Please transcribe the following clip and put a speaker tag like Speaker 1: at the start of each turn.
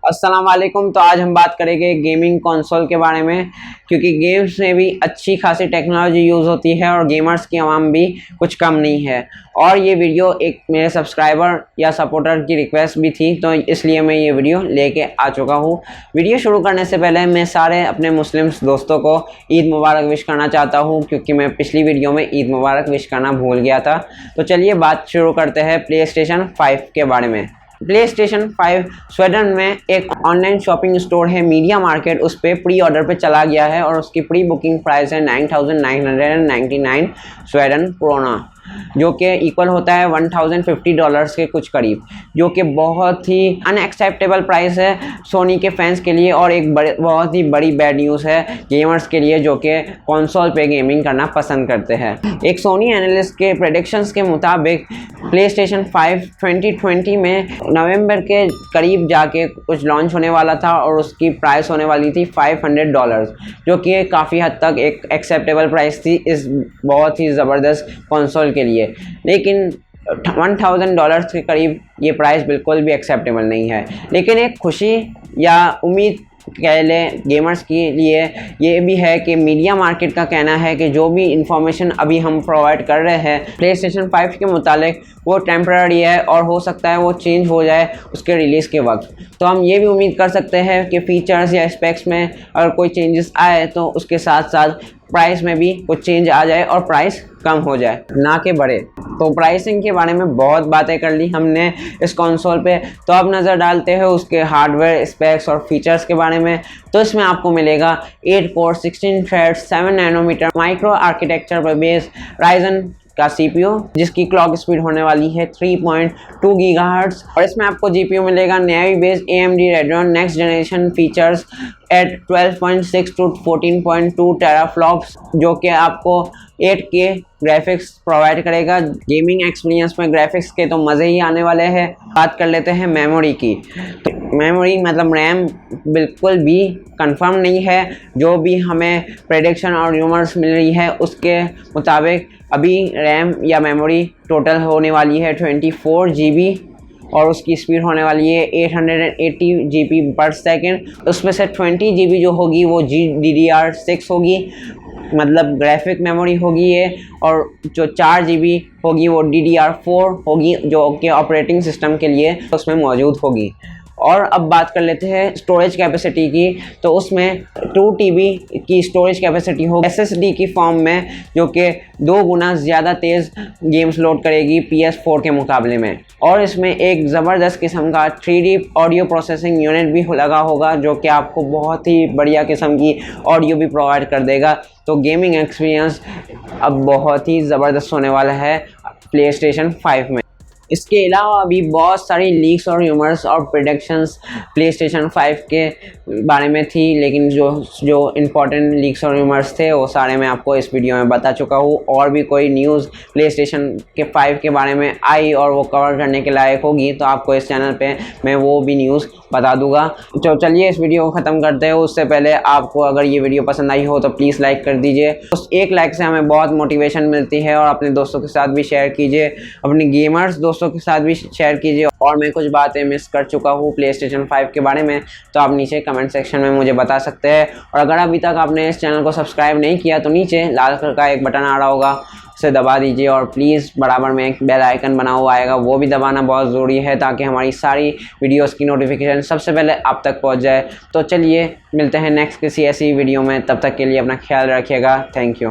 Speaker 1: अस्सलाम वालेकुम। तो आज हम बात करेंगे गेमिंग कंसोल के बारे में, क्योंकि गेम्स में भी अच्छी खासी टेक्नोलॉजी यूज़ होती है और गेमर्स की आवाम भी कुछ कम नहीं है। और ये वीडियो एक मेरे सब्सक्राइबर या सपोर्टर की रिक्वेस्ट भी थी, तो इसलिए मैं ये वीडियो लेके आ चुका हूँ। वीडियो शुरू करने से पहले मैं सारे अपने मुस्लिम दोस्तों को ईद मुबारक विश करना चाहता हूँ, क्योंकि मैं पिछली वीडियो में ईद मुबारक विश करना भूल गया था। तो चलिए बात शुरू करते हैं PlayStation 5 के बारे में। PlayStation 5 स्वीडन में एक ऑनलाइन शॉपिंग स्टोर है मीडिया मार्केट, उस पर प्री ऑर्डर पे चला गया है और उसकी प्री बुकिंग प्राइस है 9,999 स्वीडन क्रोना, जो कि इक्वल होता है $1,050 के कुछ करीब, जो कि बहुत ही अनएक्सेप्टेबल प्राइस है सोनी के फैंस के लिए और एक बहुत ही बड़ी बैड न्यूज़ है गेमर्स के लिए जो कि कंसोल पे गेमिंग करना पसंद करते हैं। एक सोनी एनालिस्ट के प्रेडिक्शंस के मुताबिक PlayStation 5 2020 में नवंबर के करीब जाके कुछ लॉन्च होने वाला था और उसकी प्राइस होने वाली थी $500, जो कि काफ़ी हद तक एक एक्सेप्टेबल प्राइस थी इस बहुत ही ज़बरदस्त कंसोल के लिए। लेकिन $1,000 के करीब ये प्राइस बिल्कुल भी एक्सेप्टेबल नहीं है। लेकिन एक खुशी या उम्मीद कह लें गेमर्स के लिए ये भी है कि मीडिया मार्केट का कहना है कि जो भी इंफॉर्मेशन अभी हम प्रोवाइड कर रहे हैं PlayStation 5 के मुतालिक वो टेम्पररी है और हो सकता है वो चेंज हो जाए उसके रिलीज़ के वक्त। तो हम ये भी उम्मीद कर सकते हैं कि फ़ीचर्स या स्पेक्स में अगर कोई चेंजेस आए तो उसके साथ साथ प्राइस में भी कुछ चेंज आ जाए और प्राइस कम हो जाए, ना कि बढ़े। तो प्राइसिंग के बारे में बहुत बातें कर ली हमने इस कंसोल पे, तो अब नज़र डालते हैं उसके हार्डवेयर स्पेक्स और फीचर्स के बारे में। तो इसमें आपको मिलेगा 8 core 16 thread 7 nanometre micro architecture पर बेस राइजन का CPU, जिसकी क्लॉक स्पीड होने वाली है 3.2 गीगाहर्ट्ज़। और इसमें आपको GPU मिलेगा Navi based AMD Radeon next generation features at 12.6 to 14.2 teraflops, जो कि आपको 8K ग्राफिक्स प्रोवाइड करेगा। गेमिंग एक्सपीरियंस में ग्राफिक्स के तो मज़े ही आने वाले हैं। बात कर लेते हैं मेमोरी की। तो मेमोरी मतलब रैम बिल्कुल भी कंफर्म नहीं है, जो भी हमें प्रेडिक्शन और र्यूमर्स मिल रही है उसके मुताबिक अभी रैम या मेमोरी टोटल होने वाली है 24 GB और उसकी स्पीड होने वाली है 880 GB पर सेकेंड। उसमें से 20 GB जो होगी वो GDDR6 होगी, मतलब ग्राफिक मेमोरी होगी ये, और जो 4 GB होगी वो DDR4 होगी, जो कि ऑपरेटिंग सिस्टम के लिए उसमें मौजूद होगी। और अब बात कर लेते हैं स्टोरेज कैपेसिटी की। तो उसमें 2 TB की स्टोरेज कैपेसिटी होगी SSD की फॉर्म में, जो कि 2 गुना ज़्यादा तेज़ गेम्स लोड करेगी PS4 के मुकाबले में। और इसमें एक ज़बरदस्त किस्म का 3D ऑडियो प्रोसेसिंग यूनिट भी लगा होगा, जो कि आपको बहुत ही बढ़िया किस्म की ऑडियो भी प्रोवाइड कर देगा। तो गेमिंग एक्सपीरियंस अब बहुत ही ज़बरदस्त होने वाला है PlayStation 5 में। इसके अलावा भी बहुत सारी लीक्स और र्यूमर्स और प्रेडिक्शंस PlayStation 5 के बारे में थी, लेकिन जो इम्पोर्टेंट लीक्स और र्यूमर्स थे वो सारे मैं आपको इस वीडियो में बता चुका हूँ। और भी कोई न्यूज़ PlayStation 5 के बारे में आई और वो कवर करने के लायक होगी तो आपको इस चैनल पे मैं वो भी न्यूज़ बता दूंगा। तो चलिए इस वीडियो को ख़त्म करते हैं। उससे पहले आपको अगर ये वीडियो पसंद आई हो तो प्लीज़ लाइक कर दीजिए। उस एक लाइक से हमें बहुत मोटिवेशन मिलती है। और अपने दोस्तों के साथ भी शेयर कीजिए, अपने गेमर्स दोस्तों के साथ भी शेयर कीजिए। और मैं कुछ बातें मिस कर चुका हूँ PlayStation 5 के बारे में तो आप नीचे कमेंट सेक्शन में मुझे बता सकते हैं। और अगर अभी तक आपने इस चैनल को सब्सक्राइब नहीं किया तो नीचे लाल कलर का एक बटन आ रहा होगा, उसे दबा दीजिए। और प्लीज़ बराबर में एक बेल आइकन बना हुआ आएगा, वो भी दबाना बहुत ज़रूरी है ताकि हमारी सारी वीडियोस की नोटिफिकेशन सबसे पहले आप तक पहुंच जाए। तो चलिए मिलते हैं नेक्स्ट किसी ऐसी वीडियो में, तब तक के लिए अपना ख्याल रखिएगा। Thank you.